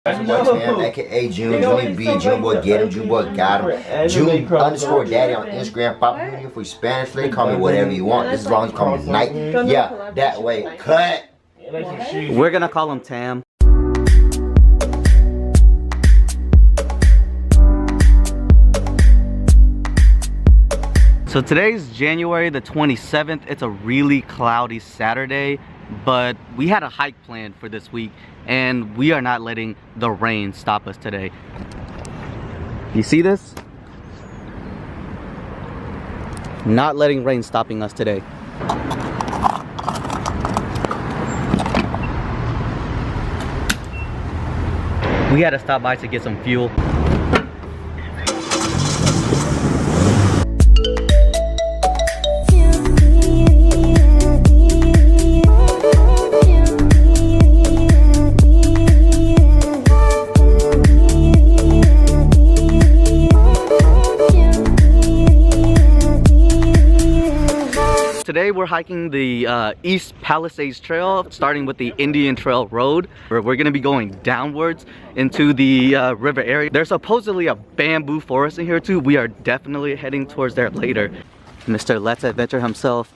Tam, aka June, Junior B, June Boy Get Him, June Boy Got Him, June _ Daddy on Instagram. Pop me for Spanish, they call me whatever you want. Just as long as you call me Night. Yeah, that way. Cut. We're gonna call him Tam. So today's January the 27th. It's a really cloudy Saturday, but we had a hike planned for this week and we are not letting the rain stop us today. You see this? Not letting rain stopping us today. We had to stop by to get some fuel. Today we're hiking the East Palisades Trail, starting with the Indian Trail Road. We're going to be going downwards into the river area. There's supposedly a bamboo forest in here too. We are definitely heading towards there later. Mr. Let's Adventure himself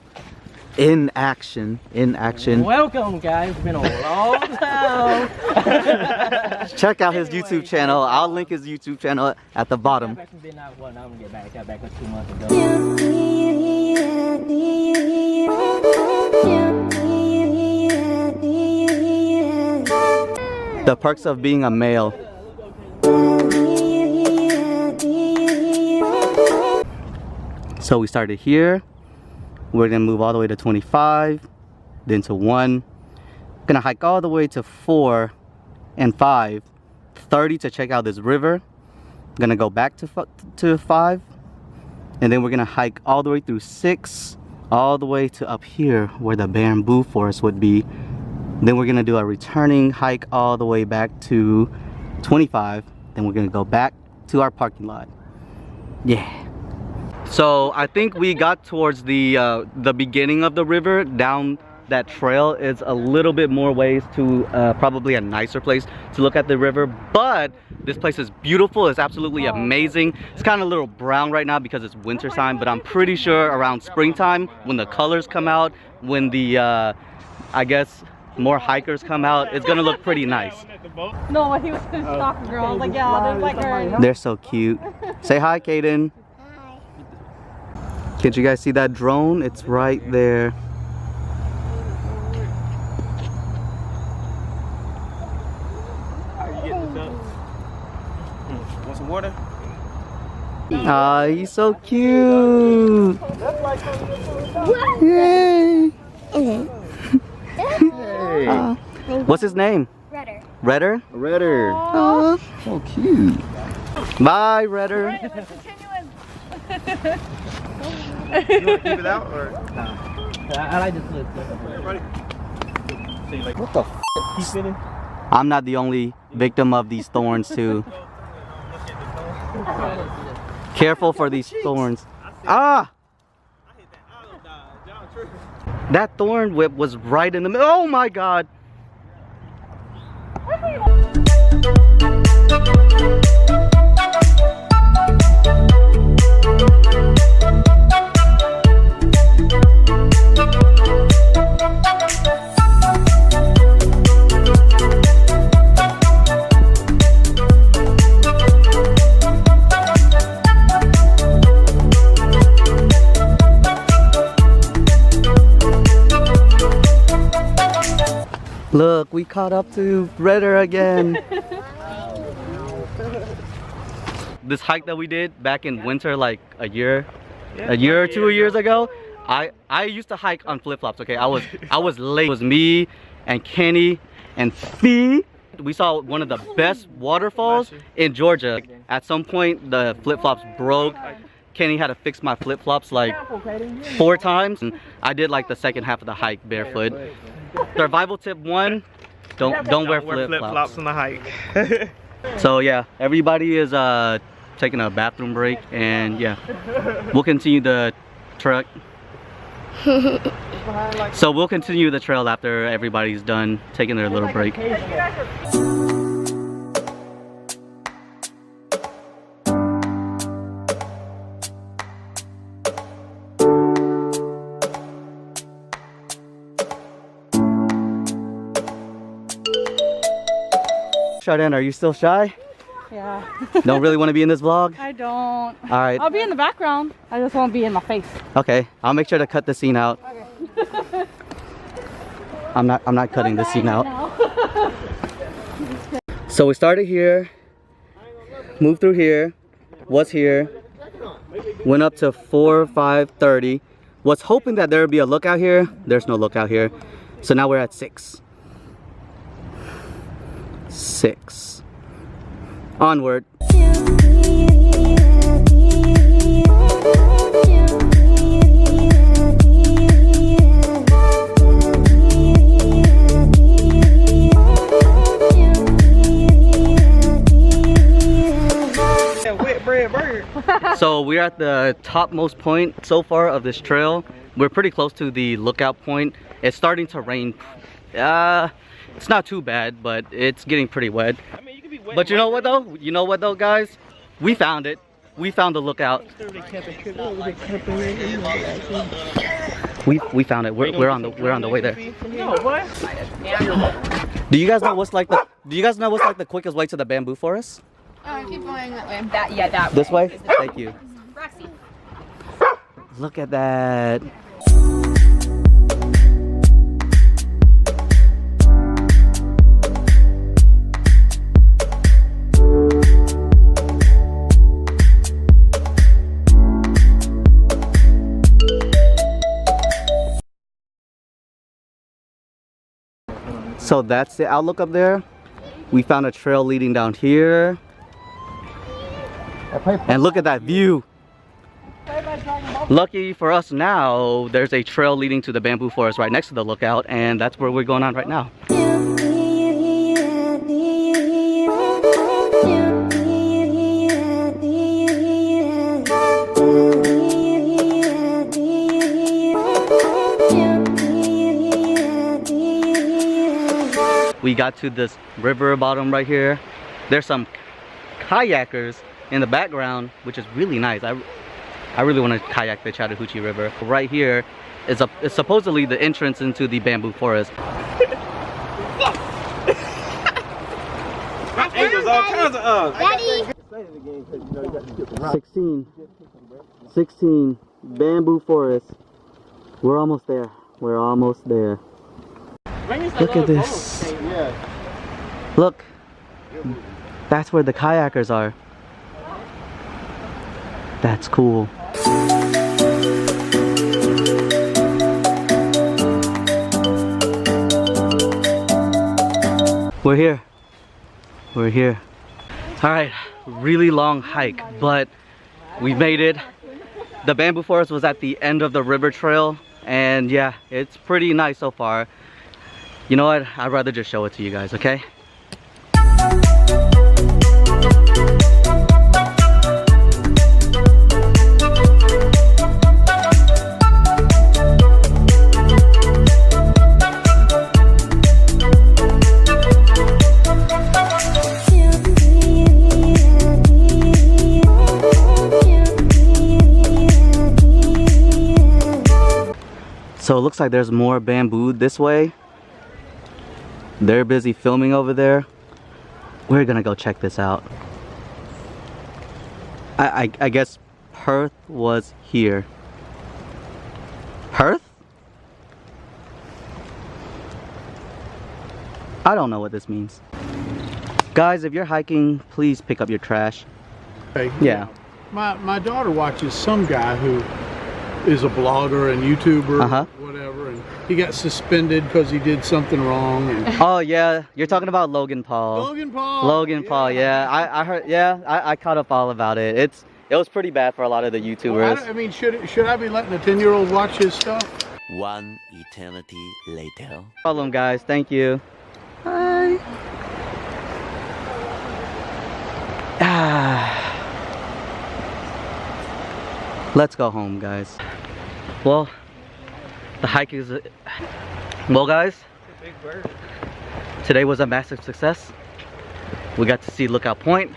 in action. Welcome guys, it's been a long time. Check out his YouTube channel. I'll link his YouTube channel at the bottom. Got back 2 months ago. The perks of being a male. So we started here. We're gonna move all the way to 25, then to 1. Gonna hike all the way to 4 and 5, 30 to check out this river. Gonna go back to 5, and then we're gonna hike all the way through 6, all the way to up here where the bamboo forest would be. Then we're gonna do a returning hike all the way back to 25. Then we're gonna go back to our parking lot. Yeah. So I think we got towards the beginning of the river. Down that trail is a little bit more ways to probably a nicer place to look at the river, but this place is beautiful. It's absolutely amazing. It's kind of a little brown right now because it's winter time, but I'm pretty sure around springtime when the colors come out, when the I guess more hikers come out, it's gonna look pretty nice. No, he was this stalker girl. I was like, yeah, there's like her. They're so cute. Say hi, Kaden. Can't you guys see that drone? It's right there. How are you getting this up? Want some water? Ah, he's so cute. Yay! Hey. What's his name? Redder. Redder? Redder. Oh, So cute. bye, Redder. Right, let's continue. You want to keep it out or? I like this look. Ready? So you like, What the f? keep spinning? I'm not the only victim of these thorns too. Careful for these thorns. Ah! That thorn whip was right in the middle. Oh my god! Look, we caught up to Redder again. This hike that we did back in winter, like a year or 2 years ago, I used to hike on flip-flops. Okay, I was late. It was me and Kenny and Fee. We saw one of the best waterfalls in Georgia. At some point, the flip-flops broke. Kenny had to fix my flip-flops like 4 times, and I did like the second half of the hike barefoot. Survival tip 1: don't wear flip-flops on the hike. So yeah, everybody is taking a bathroom break, and yeah, we'll continue the trek. So we'll continue the trail after everybody's done taking their little break. Chardin, are you still shy? Yeah. Don't really want to be in this vlog? I don't. All right. I'll be in the background. I just won't be in my face. Okay, I'll make sure to cut the scene out. Okay. I'm not cutting the scene out. So we started here, moved through here, was here, went up to 4, 5, 30. Was hoping that there would be a lookout here. There's no lookout here. So now we're at 6. 6. Onward. So we're at the topmost point so far of this trail. We're pretty close to the lookout point. It's starting to rain. It's not too bad, but it's getting pretty wet. I mean, you can be wet. But you know what though? You know what though, guys? We found it. We found the lookout. We found it. We're on the way there. No, what? Do you guys know what's like the quickest way to the bamboo forest? Keep going that way. That way. This way? Thank you. Look at that. So that's the outlook up there. We found a trail leading down here. And look at that view. Lucky for us now, there's a trail leading to the bamboo forest right next to the lookout, and that's where we're going on right now. We got to this river bottom right here. There's some kayakers in the background, which is really nice. I really want to kayak the Chattahoochee River. Right here is supposedly the entrance into the bamboo forest. Angels, all kinds of Daddy. 16 bamboo forest. We're almost there. We're almost there. Look at this. Look. That's where the kayakers are. That's cool. We're here. We're here. All right, really long hike, but we made it. The bamboo forest was at the end of the river trail, and yeah, it's pretty nice so far. You know what? I'd rather just show it to you guys, okay? So it looks like there's more bamboo this way. They're busy filming over there. We're gonna go check this out. I guess Perth was here. Perth? I don't know what this means. Guys, if you're hiking, please pick up your trash. Hey, Yeah. My daughter watches some guy who is a blogger and YouTuber, whatever, and he got suspended because he did something wrong. And Oh yeah, you're talking about Logan Paul. Logan Paul. Logan Paul, yeah. I heard, yeah, I caught up all about it. It was pretty bad for a lot of the YouTubers. I mean, should I be letting a 10-year-old watch his stuff? One eternity later. No problem, guys. Thank you. Bye. Let's go home, guys. Well, the hike is... Well, guys, today was a massive success. We got to see Lookout Point.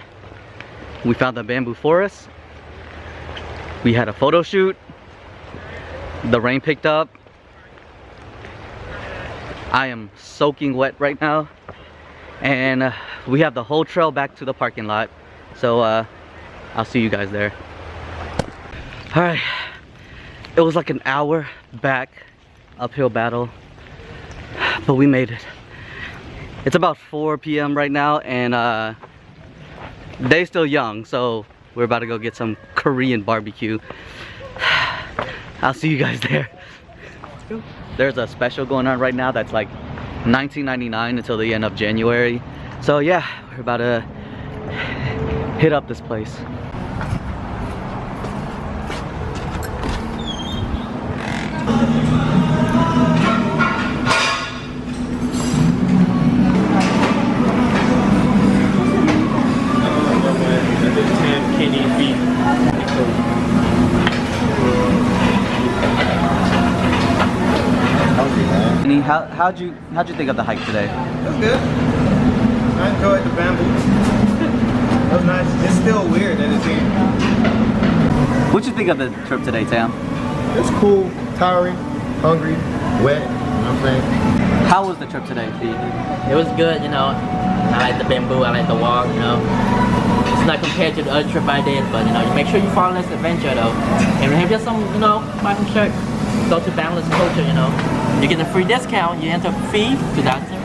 We found the bamboo forest. We had a photo shoot. The rain picked up. I am soaking wet right now. And we have the whole trail back to the parking lot. So I'll see you guys there. All right, it was like an hour back uphill battle, but we made it. It's about 4 p.m. right now, and they're still young, so we're about to go get some Korean barbecue. I'll see you guys there. There's a special going on right now that's like $19.99 until the end of January. So yeah, we're about to hit up this place. How'd you think of the hike today? It was good. I enjoyed the bamboo. It was nice. It's still weird that it's here. What'd you think of the trip today, Tam? It's cool, tiring, hungry, wet, you know what I'm saying? How was the trip today, Pete? It was good, you know. I like the bamboo, I like the walk, you know. It's not compared to the other trip I did, but you know, you make sure you follow this adventure though. And if you have some, you know, buy some shirt, go to Boundless Culture, you know. You get a free discount, you enter FEE 2017.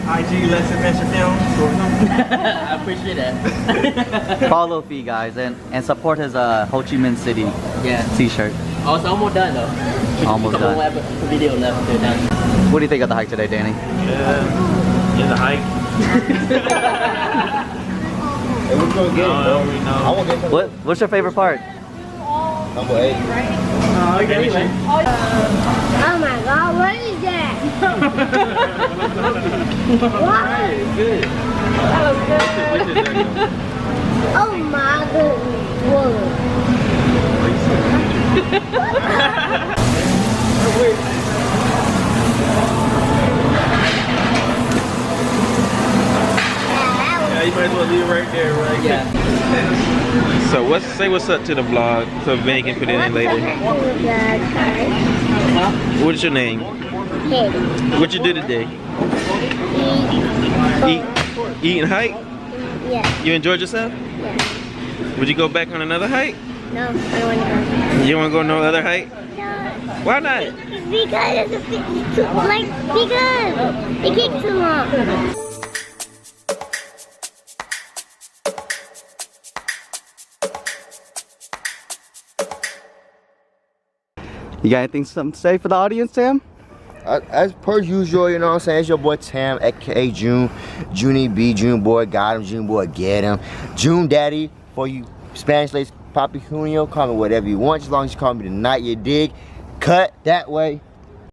IG Let's Adventure Film. I appreciate that. Follow Fee, guys, and support his Ho Chi Minh City t-shirt. Oh, it's almost done though. Almost done. A video left to done. What do you think of the hike today, Danny? Yeah, the hike. Hey, we're gonna get it, bro. I won't get it. What's your favorite part? Number 8. Anyway. Oh my god, what is that? What? Good. That was good. Oh my Yeah, you might as well leave it right there, right? Yeah. So say what's up to the vlog so Vinny can put it in later. What's your name? What you do today? Eat and hike? Yeah. You enjoyed yourself? Yeah. Would you go back on another hike? No, I don't want to go. You want to go on no other hike? No. Why not? Because it's too, like, because it takes too long. You got anything something to say for the audience, Tam? As per usual, you know what I'm saying? It's your boy Tam, aka June. Junie B, June boy got him, June boy get him. June daddy, for you Spanish ladies, Papi Junio, call me whatever you want, as long as you call me the night, you dig. Cut that way.